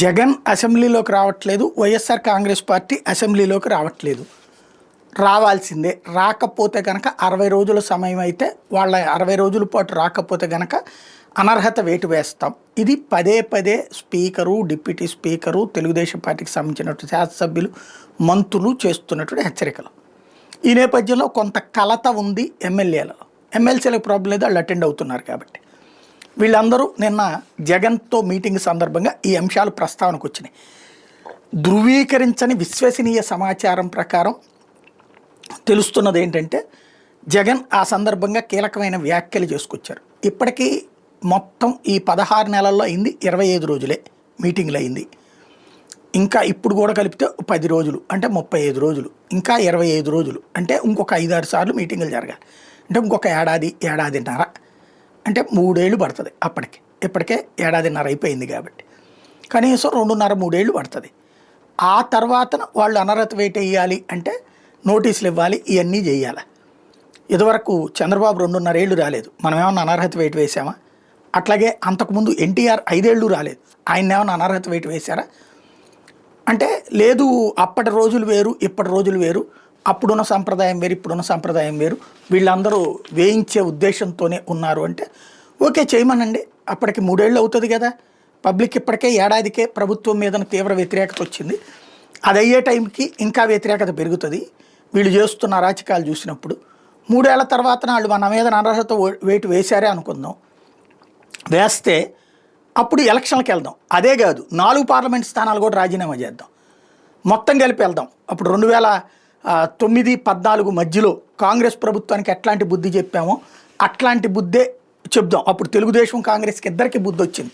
జగన్ అసెంబ్లీలోకి రావట్లేదు, వైఎస్ఆర్ కాంగ్రెస్ పార్టీ అసెంబ్లీలోకి రావట్లేదు. రావాల్సిందే. రాకపోతే కనుక 60 రోజుల సమయం అయితే వాళ్ళ 60 రోజుల పాటు రాకపోతే కనుక అనర్హత వేటు వేస్తాం. ఇది పదే పదే స్పీకరు, డిప్యూటీ స్పీకరు, తెలుగుదేశం పార్టీకి సంబంధించినటువంటి శాసనసభ్యులు, మంత్రులు చేస్తున్నటువంటి హెచ్చరికలు. ఈ నేపథ్యంలో కొంత కలత ఉంది ఎమ్మెల్యేలలో. ఎమ్మెల్సీలకు ప్రాబ్లం లేదు, వాళ్ళు అటెండ్ అవుతున్నారు కాబట్టి. వీళ్ళందరూ నిన్న జగన్తో మీటింగ్ సందర్భంగా ఈ అంశాలు ప్రస్తావనకు వచ్చినాయి. ధృవీకరించని విశ్వసనీయ సమాచారం ప్రకారం తెలుస్తున్నది ఏంటంటే జగన్ ఆ సందర్భంగా కీలకమైన వ్యాఖ్యలు చేసుకొచ్చారు. ఇప్పటికీ మొత్తం ఈ 16 నెలల్లో అయింది 25 రోజులే మీటింగ్లు అయింది. ఇంకా ఇప్పుడు కూడా కలిపితే 10 రోజులు అంటే 35 రోజులు, ఇంకా 25 రోజులు అంటే ఇంకొక 5-6 సార్లు మీటింగులు జరగాలి. అంటే ఇంకొక ఏడాదిన్నర అంటే 3 ఏళ్ళు పడుతుంది. ఇప్పటికే ఏడాదిన్నర అయిపోయింది కాబట్టి కనీసం 2.5-3 ఏళ్ళు పడుతుంది. ఆ తర్వాత వాళ్ళు అనర్హత వేటు వేయాలి అంటే నోటీసులు ఇవ్వాలి, ఇవన్నీ చేయాలి. ఇదివరకు చంద్రబాబు 2.5 ఏళ్ళు రాలేదు, మనం ఏమన్నా అనర్హత వేటు వేసామా? అట్లాగే అంతకుముందు ఎన్టీఆర్ 5 ఏళ్ళు రాలేదు, ఆయన ఏమన్నా అనర్హత వేటు వేశారా? అంటే లేదు. అప్పటి రోజులు వేరు, ఇప్పటి రోజులు వేరు, అప్పుడున్న సంప్రదాయం వేరు, ఇప్పుడున్న సంప్రదాయం వేరు, వీళ్ళందరూ వేయించే ఉద్దేశంతోనే ఉన్నారు అంటే ఓకే చేయమనండి. అప్పటికి 3 ఏళ్ళు అవుతుంది కదా. పబ్లిక్ ఇప్పటికే ఏడాదికే ప్రభుత్వం మీద తీవ్ర వ్యతిరేకత వచ్చింది. అది అయ్యే టైంకి ఇంకా వ్యతిరేకత పెరుగుతుంది. వీళ్ళు చేస్తున్న అరాచకాలు చూసినప్పుడు 3 ఏళ్ల తర్వాత వాళ్ళు మన మీద అనర్హత వేటు వేశారే అనుకుందాం. వేస్తే అప్పుడు ఎలక్షన్కి వెళ్దాం. అదే కాదు, 4 పార్లమెంట్ స్థానాలు కూడా రాజీనామా చేద్దాం, మొత్తం కలిపి వెళ్దాం. అప్పుడు 2009-14 మధ్యలో కాంగ్రెస్ ప్రభుత్వానికి ఎట్లాంటి బుద్ధి చెప్పామో అట్లాంటి బుద్ధే చెప్దాం. అప్పుడు తెలుగుదేశం కాంగ్రెస్కి ఇద్దరికి బుద్ధి వచ్చింది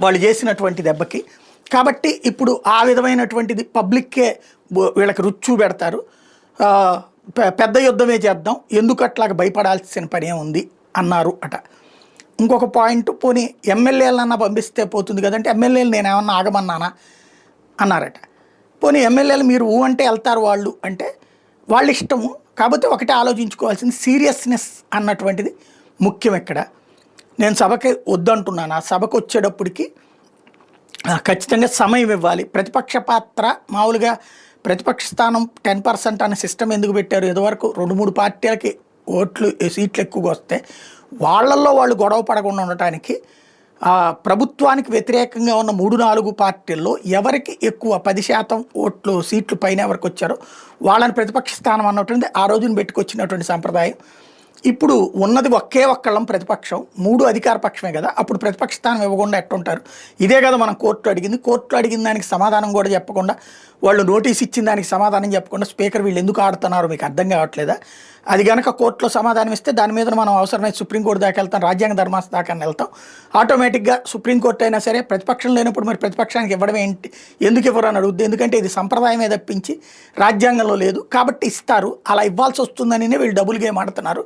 వాళ్ళు చేసినటువంటి దెబ్బకి. కాబట్టి ఇప్పుడు ఆ విధమైనటువంటిది పబ్లిక్కే వీళ్ళకి రుచి పెడతారు. పెద్ద యుద్ధమే చేద్దాం, ఎందుకు అట్లాగా భయపడాల్సిన పని ఉంది అన్నారు అట. ఇంకొక పాయింట్, పోనీ ఎమ్మెల్యేలన్నా పంపిస్తే పోతుంది కదంటే ఎమ్మెల్యేలు నేనేమన్నా ఆగమన్నానా అన్నారట. పోనీ ఎమ్మెల్యేలు మీరు అంటే వెళ్తారు వాళ్ళు అంటే వాళ్ళ ఇష్టము. కాకపోతే ఒకటే ఆలోచించుకోవాల్సింది సీరియస్నెస్ అన్నటువంటిది ముఖ్యం. ఇక్కడ నేను సభకి వద్దంటున్నాను, ఆ సభకు వచ్చేటప్పటికి ఖచ్చితంగా సమయం ఇవ్వాలి. ప్రతిపక్ష పాత్ర మామూలుగా ప్రతిపక్ష స్థానం 10% అనే సిస్టమ్ ఎందుకు పెట్టారు? ఇదివరకు 2-3 పార్టీలకి సీట్లు ఎక్కువగా వస్తే వాళ్ళల్లో వాళ్ళు గొడవ పడకుండా ఉండటానికి ప్రభుత్వానికి వ్యతిరేకంగా ఉన్న 3-4 పార్టీల్లో ఎవరికి ఎక్కువ 10% సీట్లు పైన ఎవరికి వచ్చారో వాళ్ళని ప్రతిపక్ష స్థానం అన్నటువంటి ఆ రోజున పెట్టుకొచ్చినటువంటి సంప్రదాయం. ఇప్పుడు ఉన్నది ఒక్కళ్ళం ప్రతిపక్షం, 3 అధికార పక్షమే కదా. అప్పుడు ప్రతిపక్ష స్థానం ఇవ్వకుండా ఎట్టుంటారు? ఇదే కదా మనం కోర్టు అడిగిన దానికి సమాధానం కూడా చెప్పకుండా, వాళ్ళు నోటీస్ ఇచ్చిన దానికి సమాధానం చెప్పకుండా స్పీకర్ వీళ్ళు ఎందుకు ఆడుతున్నారో మీకు అర్థం కావట్లేదా? అది కనుక కోర్టులో సమాధానం ఇస్తే దాని మీద మనం అవసరమైతే సుప్రీంకోర్టు దాకా వెళ్తాం, రాజ్యాంగ ధర్మాస దాకా వెళ్తాం. ఆటోమేటిక్గా సుప్రీంకోర్టు అయినా సరే ప్రతిపక్షం లేనప్పుడు మరి ప్రతిపక్షానికి ఇవ్వడం ఏంటి, ఎందుకు ఇవ్వరు అని అడుగుద్ది. ఎందుకంటే ఇది సంప్రదాయమే తప్పించి రాజ్యాంగంలో లేదు కాబట్టి ఇస్తారు. అలా ఇవ్వాల్సి వస్తుందని వీళ్ళు డబుల్ గేమ్ ఆడుతున్నారు.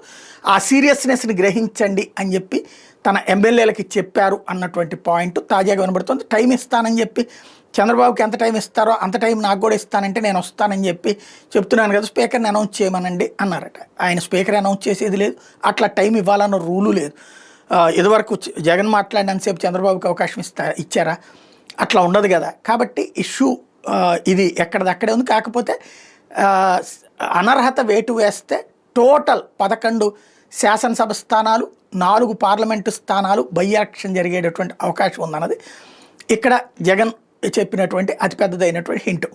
ఆ సీరియస్నెస్ని గ్రహించండి అని చెప్పి తన ఎమ్మెల్యేలకి చెప్పారు అన్నటువంటి పాయింట్ తాజాగా వినబడుతుంది. టైం ఇస్తానని చెప్పి చంద్రబాబుకి ఎంత టైం ఇస్తారో అంత టైం నాకు కూడా ఇస్తానంటే నేను వస్తానని చెప్పి చెప్తున్నాను కదా, స్పీకర్ని అనౌన్స్ చేయమనండి అన్నారట. ఆయన స్పీకర్ అనౌన్స్ చేసేది లేదు, అట్లా టైం ఇవ్వాలన్న రూలు లేదు. ఇదివరకు జగన్ మాట్లాడినంతసేపు చంద్రబాబుకి అవకాశం ఇచ్చారా? అట్లా ఉండదు కదా. కాబట్టి ఇష్యూ ఇది ఎక్కడిదక్కడే ఉంది. కాకపోతే అనర్హత వేటు వేస్తే టోటల్ 11 శాసనసభ స్థానాలు, 4 పార్లమెంటు స్థానాలు బై ఎలక్షన్ జరిగేటటువంటి అవకాశం ఉందన్నది ఇక్కడ జగన్ చెప్పినటువంటి అతిపెద్దదైనటువంటి హింటు.